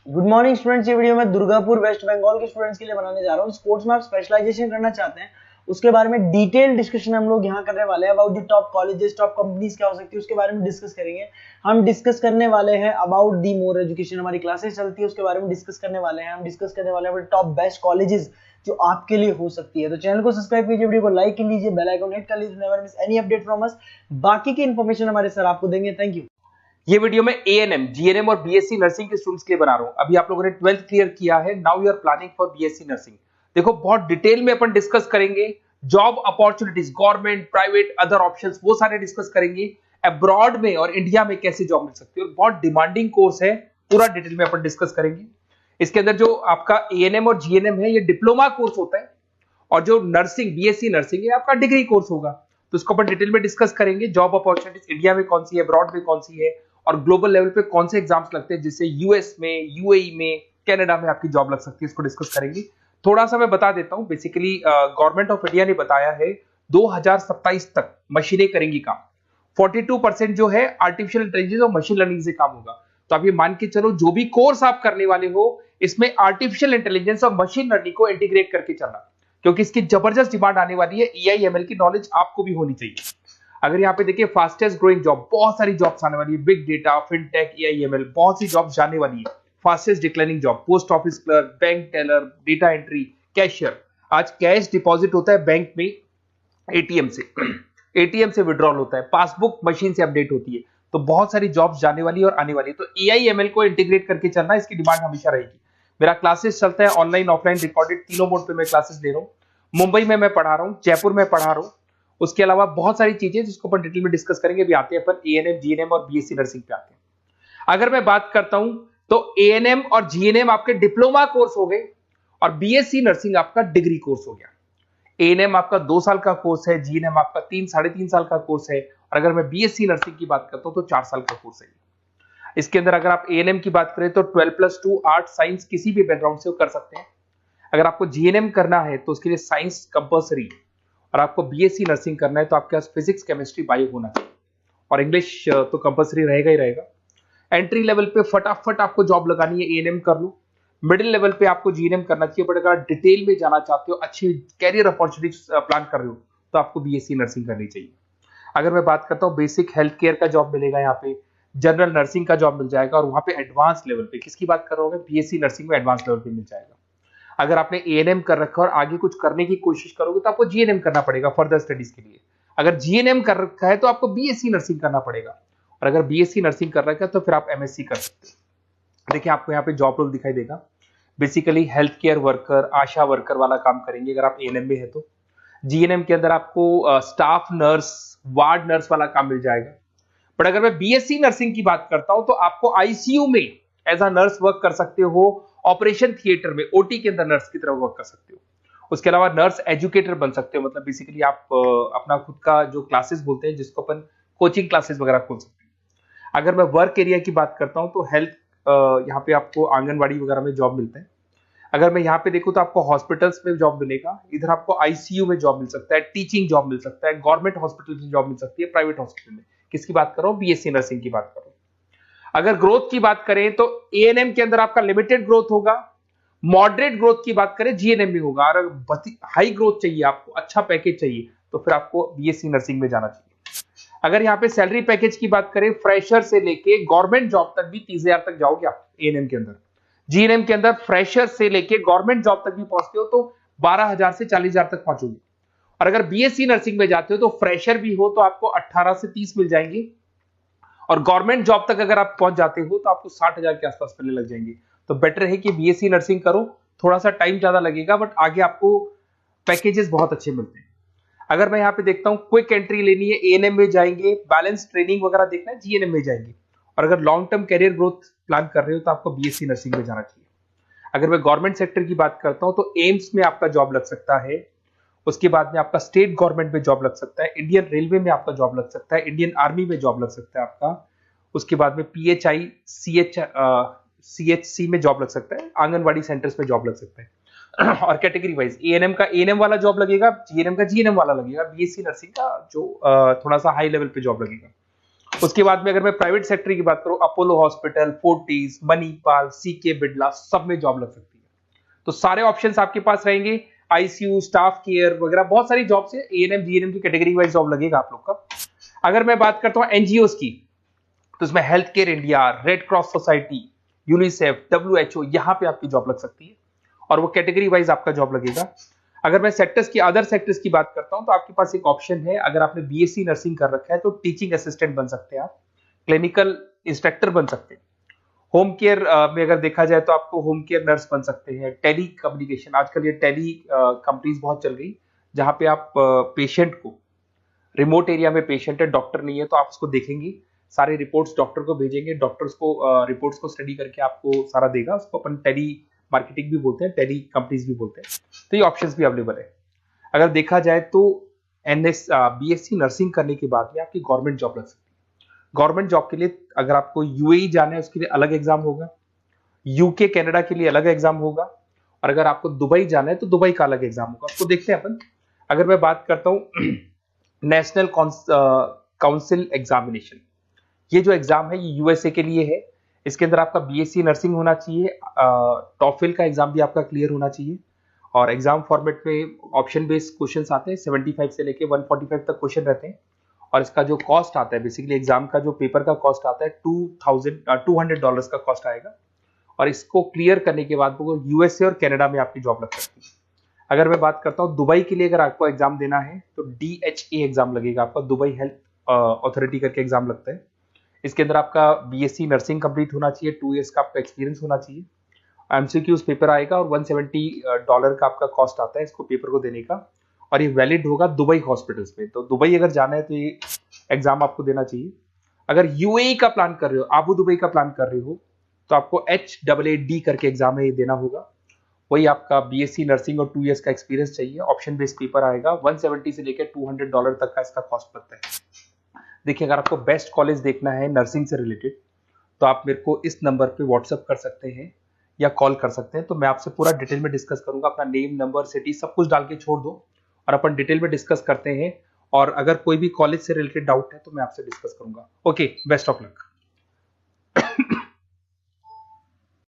Good morning students. ये video मैं Durgapur waste Bengal के स्टूडेंट्स के लिए बनाने जा रहा हूँ। स्पोर्ट्स में आप स्पेशलाइजेशन करना चाहते हैं उसके बारे में डिटेल डिस्कशन हम लोग यहाँ करने वाले हैं। About the top colleges, top companies क्या हो सकती है उसके बारे में डिस्कस करेंगे। हम डिस्कस करने वाले हैं अबाउट दी मोर एजुकेशन, हमारी क्लासेस चलती है उसके बारे में डिस्कस करने वाले हैं। हम डिस्कस करने वाले हैं टॉप बेस्ट कॉलेजेस जो आपके लिए हो सकती है। तो चैनल को सब्सक्राइब कीजिए, वीडियो को लाइक कर लीजिए, बेल आइकन हिट कर लीजिए, never miss any update from us. बाकी की इन्फॉर्मेशन हमारे सर आपको देंगे। Thank you. ये वीडियो मैं एएनएम, जीएनएम और बीएससी नर्सिंग के स्टूडेंट्स के लिए बना रहा हूं। अभी आप लोगों ने 12th क्लियर किया है, now you are planning for BSc nursing. देखो बहुत डिटेल में अपन डिस्कस करेंगे job opportunities, government, private, other options, वो सारे डिस्कस करेंगे। अब्रॉड में और इंडिया में कैसे जॉब मिल सकती है, और बहुत डिमांडिंग कोर्स है, पूरा डिटेल में अपन डिस्कस करेंगे। इसके अंदर जो आपका एएनएम और जीएनएम है ये डिप्लोमा कोर्स होता है, और जो नर्सिंग बीएससी नर्सिंग है आपका डिग्री कोर्स होगा। तो इसको अपन डिटेल में डिस्कस करेंगे। जॉब अपॉर्चुनिटीज इंडिया में कौन सी है, अब्रॉड में कौन सी है, और ग्लोबल लेवल पे कौन से एग्जाम्स लगते हैं जिससे यूएस में, यूएई में, कनाडा में आपकी जॉब लग सकती है, इसको डिस्कस करेंगे। थोड़ा सा मैं बता देता हूं। बेसिकली गवर्नमेंट ऑफ इंडिया ने बताया है 2027 तक मशीनें करेंगी काम। 42% जो है आर्टिफिशियल इंटेलिजेंस और मशीन लर्निंग से काम होगा। तो आप ये मान के चलो जो भी कोर्स आप करने वाले हो इसमें आर्टिफिशियल इंटेलिजेंस और मशीन लर्निंग को इंटीग्रेट करके चलना, क्योंकि इसकी जबरदस्त डिमांड आने वाली है। एआईएमएल की नॉलेज आपको भी होनी चाहिए। अगर यहाँ पे देखिए फास्टेस्ट ग्रोइंग जॉब, बहुत सारी जॉब्स आने वाली है, बिग डेटा, फिनटेक, एआईएमएल, बहुत सी जॉब्स जाने वाली है। Fastest declining job post office clerk, bank teller, data entry, cashier. आज कैश डिपॉजिट होता है बैंक में एटीएम से, एटीएम से विड्रॉल होता है, पासबुक मशीन से अपडेट होती है। तो बहुत सारी जॉब्स जाने वाली है और आने वाली है। तो एआईएमएल को इंटीग्रेट करके चलना, इसकी डिमांड हमेशा रहेगी। मेरा क्लासेस चलता है ऑनलाइन, ऑफलाइन, रिकॉर्डेड, तीनों मोड पे मैं क्लासेस ले रहा हूँ। मुंबई में मैं पढ़ा रहा हूँ, जयपुर में पढ़ा रहा हूँ। उसके अलावा बहुत सारी चीजें जिसको अपन डिटेल में डिस्कस करेंगे। अभी आते हैं अपन एएनएम, जीएनएम और बीएससी नर्सिंग पे आते हैं। अगर मैं बात करता हूं तो एएनएम और जीएनएम आपके डिप्लोमा कोर्स हो गए, और बीएससी नर्सिंग आपका डिग्री कोर्स हो गया। एएनएम आपका 2 साल का कोर्स है, जीएनएम आपका 3-3.5 साल का कोर्स है, और अगर मैं बीएससी नर्सिंग की बात करता हूं तो 4 साल का कोर्स है। इसके अंदर अगर आप एएनएम की बात करें तो 12+2 आर्ट साइंस किसी भी बैकग्राउंड से कर सकते हैं। अगर आपको जीएनएम करना है तो उसके लिए साइंस कंपल्सरी, और आपको बीएससी नर्सिंग करना है तो आपके पास फिजिक्स, केमिस्ट्री, बायो होना चाहिए, और इंग्लिश तो कंपल्सरी रहेगा ही रहेगा। एंट्री लेवल पे फटाफट आपको जॉब लगानी है, एएनएम कर लो। मिडिल लेवल पे आपको जीएनएम करना चाहिए, बट अगर डिटेल में जाना चाहते हो, अच्छी कैरियर अपॉर्चुनिटीज प्लान कर रहे हो, तो आपको बीएससी नर्सिंग करनी चाहिए। अगर मैं बात करता हूँ बेसिक हेल्थ केयर का जॉब मिलेगा, यहाँ पे जनरल नर्सिंग का जॉब मिल जाएगा, और वहां पे एडवांस लेवल पे किसकी बात कर रहा हूँ, बीएससी नर्सिंग में एडवांस लेवल पे मिल जाएगा। अगर आपने एएनएम कर रखा है और आगे कुछ करने की कोशिश करोगे तो आपको जीएनएम करना पड़ेगा फर्दर स्टडीज के लिए। अगर जीएनएम कर रखा है तो आपको बीएससी नर्सिंग करना पड़ेगा, और अगर बीएससी नर्सिंग कर रखा है तो फिर आप एमएससी कर सकते हैं। देखिए आपको यहाँ पे जॉब रोल दिखाई देगा। बेसिकली हेल्थ केयर वर्कर, आशा वर्कर वाला काम करेंगे अगर आप एएनएम में है तो। जीएनएम के अंदर आपको स्टाफ नर्स, वार्ड नर्स वाला काम मिल जाएगा। बट अगर मैं बीएससी नर्सिंग की बात करता हूं तो आपको आईसीयू में एज अ नर्स वर्क कर सकते हो, ऑपरेशन थिएटर में ओटी के अंदर नर्स की तरह वर्क कर सकते हो। उसके अलावा नर्स एजुकेटर बन सकते हो, मतलब बेसिकली आप अपना खुद का जो क्लासेस बोलते हैं जिसको अपन कोचिंग क्लासेस वगैरह खोल सकते हैं। अगर मैं वर्क एरिया की बात करता हूं तो हेल्थ, यहाँ पे आपको आंगनबाड़ी वगैरह में जॉब मिलता है। अगर मैं यहाँ पे देखूं तो आपको हॉस्पिटल्स में जॉब मिलेगा, इधर आपको आईसीयू में जॉब मिल सकता है, टीचिंग जॉब मिल सकता है, गवर्नमेंट हॉस्पिटल में जॉब मिल सकती है, प्राइवेट हॉस्पिटल में। किसकी बात कर रहा हूँ, बीएससी नर्सिंग की बात कर रहा हूँ। अगर ग्रोथ की बात करें तो एएनएम के अंदर आपका लिमिटेड ग्रोथ होगा, मॉडरेट ग्रोथ की बात करें जीएनएम में होगा, और अगर हाई ग्रोथ चाहिए, आपको अच्छा पैकेज चाहिए, तो फिर आपको बीएससी नर्सिंग में जाना चाहिए। अगर यहाँ पे सैलरी पैकेज की बात करें, फ्रेशर से लेके गवर्नमेंट जॉब तक भी 30,000 तक जाओगे आप एएनएम के अंदर। जीएनएम के अंदर फ्रेशर से लेके गवर्नमेंट जॉब तक भी पहुंचते हो तो 12,000 से 40,000 तक पहुंचोगे। और अगर बीएससी नर्सिंग में जाते हो तो फ्रेशर भी हो तो आपको 18 से 30 मिल जाएंगे, और गवर्नमेंट जॉब तक अगर आप पहुंच जाते हो तो आपको 60,000 के आसपास मिलने लग जाएंगे। तो बेटर है कि बीएससी नर्सिंग करो, थोड़ा सा टाइम ज्यादा लगेगा बट आगे आपको पैकेजेस बहुत अच्छे मिलते हैं। अगर मैं यहाँ पे देखता हूँ क्विक एंट्री लेनी है, एएनएम में जाएंगे, बैलेंस ट्रेनिंग वगैरह देखना है, जीएनएम में जाएंगे। और अगर long term career growth plan कर रहे हो तो आपको बीएससी नर्सिंग में जाना चाहिए। अगर मैं गवर्नमेंट सेक्टर की बात करता हूं तो एम्स में आपका जॉब लग सकता है, उसके बाद में आपका स्टेट गवर्नमेंट में जॉब लग सकता है, इंडियन रेलवे में आपका जॉब लग सकता है, इंडियन आर्मी में जॉब लग सकता है आपका। उसके बाद में पीएचआई, सीएचसी में जॉब लग सकता है, आंगनबाड़ी सेंटर्स में जॉब लग सकता है। और कैटेगरी वाइज एएनएम का एएनएम वाला जॉब लगेगा, जीएनएम का जीएनएम वाला लगेगा, बीएससी नर्सिंग का जो थोड़ा सा हाई लेवल पे जॉब लगेगा। उसके बाद में अगर मैं प्राइवेट सेक्टर की बात करूं, Apollo hospital, Fortis, Manipal, C K Birla, सब में जॉब लग सकती है। तो सारे ऑप्शंस आपके पास रहेंगे, आईसीयू, स्टाफ केयर वगैरह बहुत सारी जॉब्स है। एएनएम जीएनएम की कैटेगरी वाइज जॉब लगेगा आप लोग का। अगर मैं बात करता हूं एनजीओ की, तो इसमें health care India, red cross society, UNICEF, WHO, यहां पे आपकी जॉब लग सकती है और वो कैटेगरी वाइज आपका जॉब लगेगा। अगर मैं सेक्टर्स की, अदर सेक्टर्स की बात करता हूं, तो आपके पास एक ऑप्शन है, अगर आपने बीएससी नर्सिंग कर रखा है तो टीचिंग असिस्टेंट बन सकते हैं आप, क्लिनिकल इंस्पेक्टर बन सकते हैं। होम केयर में अगर देखा जाए तो आपको होम केयर नर्स बन सकते हैं। टेली कम्युनिकेशन, आजकल ये टेली कंपनीज बहुत चल गई, जहां पे आप पेशेंट को, रिमोट एरिया में पेशेंट है, डॉक्टर नहीं है, तो आप उसको देखेंगे, सारे रिपोर्ट्स डॉक्टर को भेजेंगे, डॉक्टर उसको रिपोर्ट्स को स्टडी करके आपको सारा देगा। उसको अपन टेली मार्केटिंग भी बोलते हैं, टेली कंपनीज भी बोलते हैं। तो ये ऑप्शंस भी अवेलेबल है। अगर देखा जाए तो बीएससी नर्सिंग करने के बाद में आपकी गवर्नमेंट जॉब लग सकती है। गवर्नमेंट जॉब के लिए अगर आपको यूएई जाना है, उसके लिए अलग एग्जाम होगा, यूके कनाडा के लिए अलग एग्जाम होगा, और अगर आपको दुबई जाना है तो दुबई का अलग एग्जाम होगा। उसको देखते हैं अपन। अगर मैं बात करता हूं नेशनल काउंसिल एग्जामिनेशन, ये जो एग्जाम है ये यूएसए के लिए है। इसके अंदर आपका बीएससी नर्सिंग होना चाहिए, टॉफिल का एग्जाम भी आपका क्लियर होना चाहिए, और एग्जाम फॉर्मेट में ऑप्शन बेस्ड क्वेश्चंस आते हैं, 75 से लेके 145 तक क्वेश्चन रहते हैं। और इसका जो कॉस्ट आता है, बेसिकली एग्जाम का जो पेपर का कॉस्ट आता है, $200 का कॉस्ट आएगा। और इसको क्लियर करने के बाद वो यूएसए और कनाडा में आपकी जॉब लग सकती है। अगर मैं बात करता हूँ दुबई के लिए, अगर आपको एग्जाम देना है तो DHA एग्जाम लगेगा आपका, दुबई हेल्थ अथॉरिटी करके एग्जाम लगता है। इसके अंदर आपका बीएससी नर्सिंग कंप्लीट होना चाहिए, 2 इयर्स का आपका एक्सपीरियंस होना चाहिए। एमसीक्यूज पेपर आएगा और $170 का आपका कॉस्ट आता है इसको पेपर को देने का, और ये वैलिड होगा दुबई हॉस्पिटल्स में। तो दुबई अगर जाना है तो ये एग्जाम आपको देना चाहिए। अगर यूएई का प्लान कर रहे हो, आबू दुबई का प्लान कर रहे हो, तो आपको HAAD करके एग्जाम है ये देना होगा। वही आपका बीएससी नर्सिंग और 2 इयर्स का एक्सपीरियंस चाहिए। ऑप्शन बेस्ड पेपर आएगा, 170 से लेकर $200 तक का इसका कॉस्ट लगता है। देखिए, अगर आपको बेस्ट कॉलेज देखना है नर्सिंग से रिलेटेड, तो आप मेरे को इस नंबर पे व्हाट्सअप कर सकते हैं या कॉल कर सकते हैं। तो मैं आपसे पूरा डिटेल में डिस्कस करूंगा। अपना नेम, नंबर, सिटी सब कुछ डाल के छोड़ दो और अपन डिटेल में डिस्कस करते हैं। और अगर कोई भी कॉलेज से रिलेटेड डाउट है तो मैं आपसे डिस्कस करूंगा। Okay, best of luck.